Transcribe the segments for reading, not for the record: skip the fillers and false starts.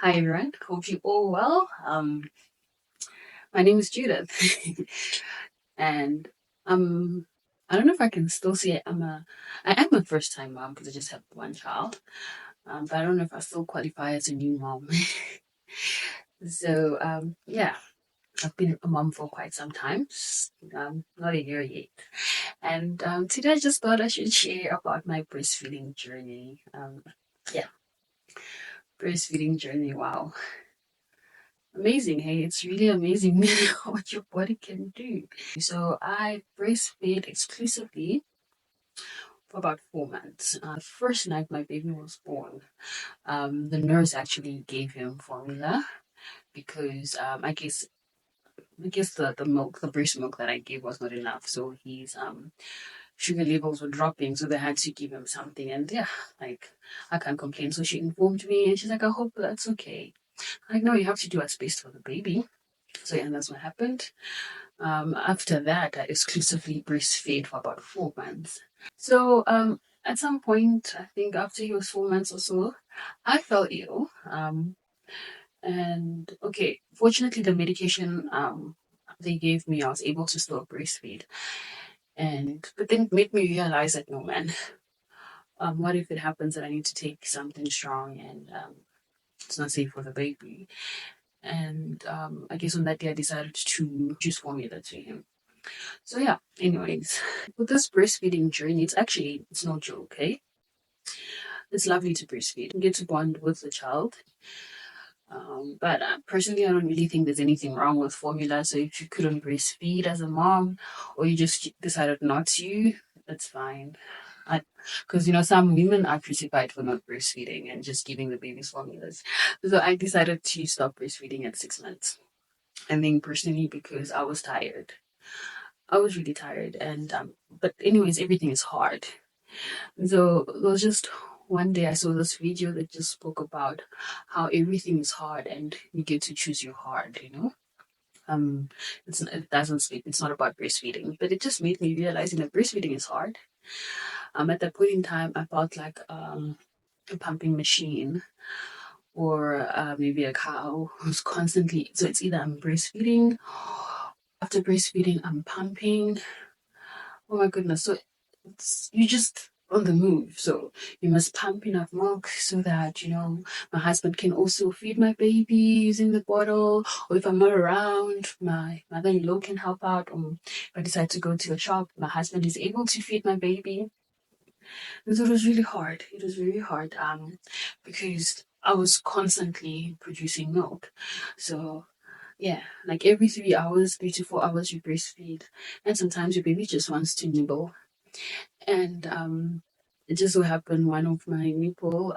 Hi everyone, hope you all well. My name is Judith, and um, I don't know if I can still say I am a first time mom because I just have one child. But I don't know if I still qualify as a new mom. Yeah, I've been a mom for quite some time, not a year yet. And today I just thought I should share about my breastfeeding journey. Yeah, breastfeeding journey. Wow. Amazing, hey, it's really amazing what your body can do. So I breastfed exclusively for about 4 months. The first night my baby was born, the nurse actually gave him formula because I guess the milk, the breast milk that I gave was not enough. So his sugar levels were dropping, so they had to give him something. And yeah, like I can't complain. So she informed me and she's like, I hope that's okay. I'm like, no, you have to do what's best for the baby. So yeah, that's what happened. After that, I exclusively breastfed for about 4 months. So at some point, I think after he was 4 months or so, I fell ill. And okay, fortunately, the medication they gave me, I was able to still breastfeed. And but then it made me realize that no man, what if it happens that I need to take something strong and it's not safe for the baby? And I guess on that day I decided to choose formula to him. So yeah, anyways, with this breastfeeding journey, it's no joke, okay? It's lovely to breastfeed. You get to bond with the child. But personally, I don't really think there's anything wrong with formula. So if you couldn't breastfeed as a mom, or you just decided not to, that's fine. Because some women are crucified for not breastfeeding and just giving the babies formulas. So I decided to stop breastfeeding at 6 months. I think personally because I was tired. I was really tired, and but anyways, everything is hard. So it was just one day I saw this video that just spoke about how everything is hard and you get to choose your hard. Um, it doesn't speak. It's not about breastfeeding, but it just made me realizing that breastfeeding is hard. At that point in time, I felt like a pumping machine or maybe a cow who's constantly. So it's either I'm breastfeeding, after breastfeeding I'm pumping. Oh my goodness! So you just on the move. So you must pump enough milk so that, my husband can also feed my baby using the bottle. Or if I'm not around, my mother-in-law can help out. Or if I decide to go to a shop, my husband is able to feed my baby. And so it was really hard. It was very hard because I was constantly producing milk. So yeah, like every 3 hours, 3 to 4 hours, you breastfeed. And sometimes your baby just wants to nibble, and it just so happened one of my nipple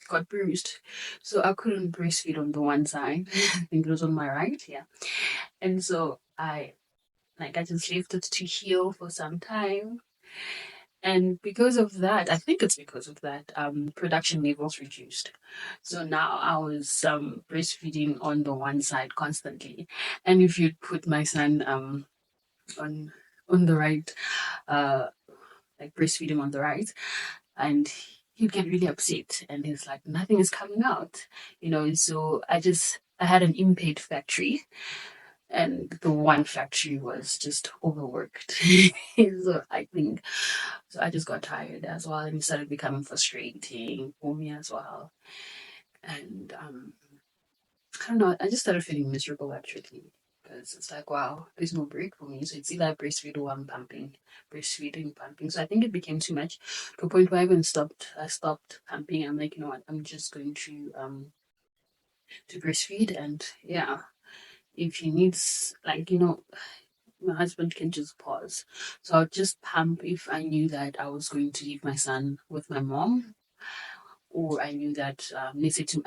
got bruised, so I couldn't breastfeed on the one side. I think it was on my right, yeah. And so I just left it to heal for some time, and because of that, I think it's because of that, production levels reduced. So now I was breastfeeding on the one side constantly, and if you put my son on the right, uh like breastfeed him on the right, and he'd get really upset and he's like, nothing is coming out, so I had an impaired factory, and the one factory was just overworked. So I just got tired as well, and it started becoming frustrating for me as well. And I don't know, I just started feeling miserable actually, because it's like, wow, there's no break for me. So it's either I breastfeed or I'm pumping, breastfeeding, pumping. So I think it became too much to a point where I stopped pumping. I'm like, you know what, I'm just going to breastfeed. And yeah, if he needs, like, my husband can just pause. So I'll just pump if I knew that I was going to leave my son with my mom, or I knew that I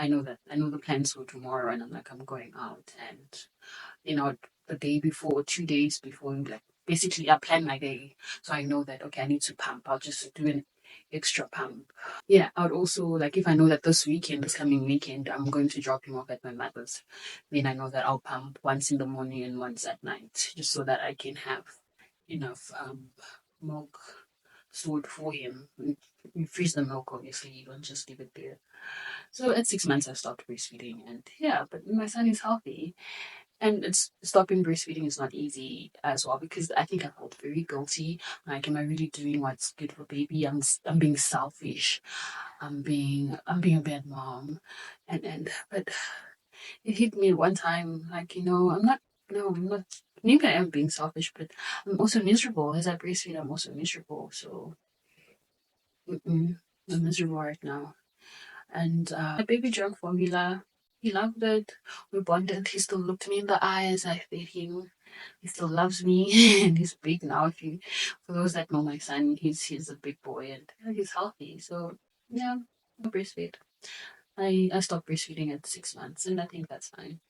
know the plans for tomorrow, and I'm like, I'm going out, and the day before, 2 days before, like basically I plan my day. So I know that, okay, I need to pump. I'll just do an extra pump. Yeah, I would also, like, if I know that this coming weekend, I'm going to drop him off at my mother's, then I know that I'll pump once in the morning and once at night, just so that I can have enough milk stored for him. You freeze the milk, obviously, you don't just leave it there. So at 6 months, I stopped breastfeeding, and yeah, but my son is healthy. And it's stopping breastfeeding is not easy as well because I think I felt very guilty. Like, am I really doing what's good for baby? I'm being selfish. I'm being a bad mom, and but it hit me one time. Like, I'm not. No, I'm not. Maybe I am being selfish, but I'm also miserable. As I breastfeed, I'm also miserable. So I'm miserable right now. And baby drank formula. He loved it. We bonded. He still looked me in the eye as I fed him. He still loves me, and he's big now. For those that know my son, he's a big boy, and he's healthy. So yeah, I breastfeed. I stopped breastfeeding at 6 months, and I think that's fine.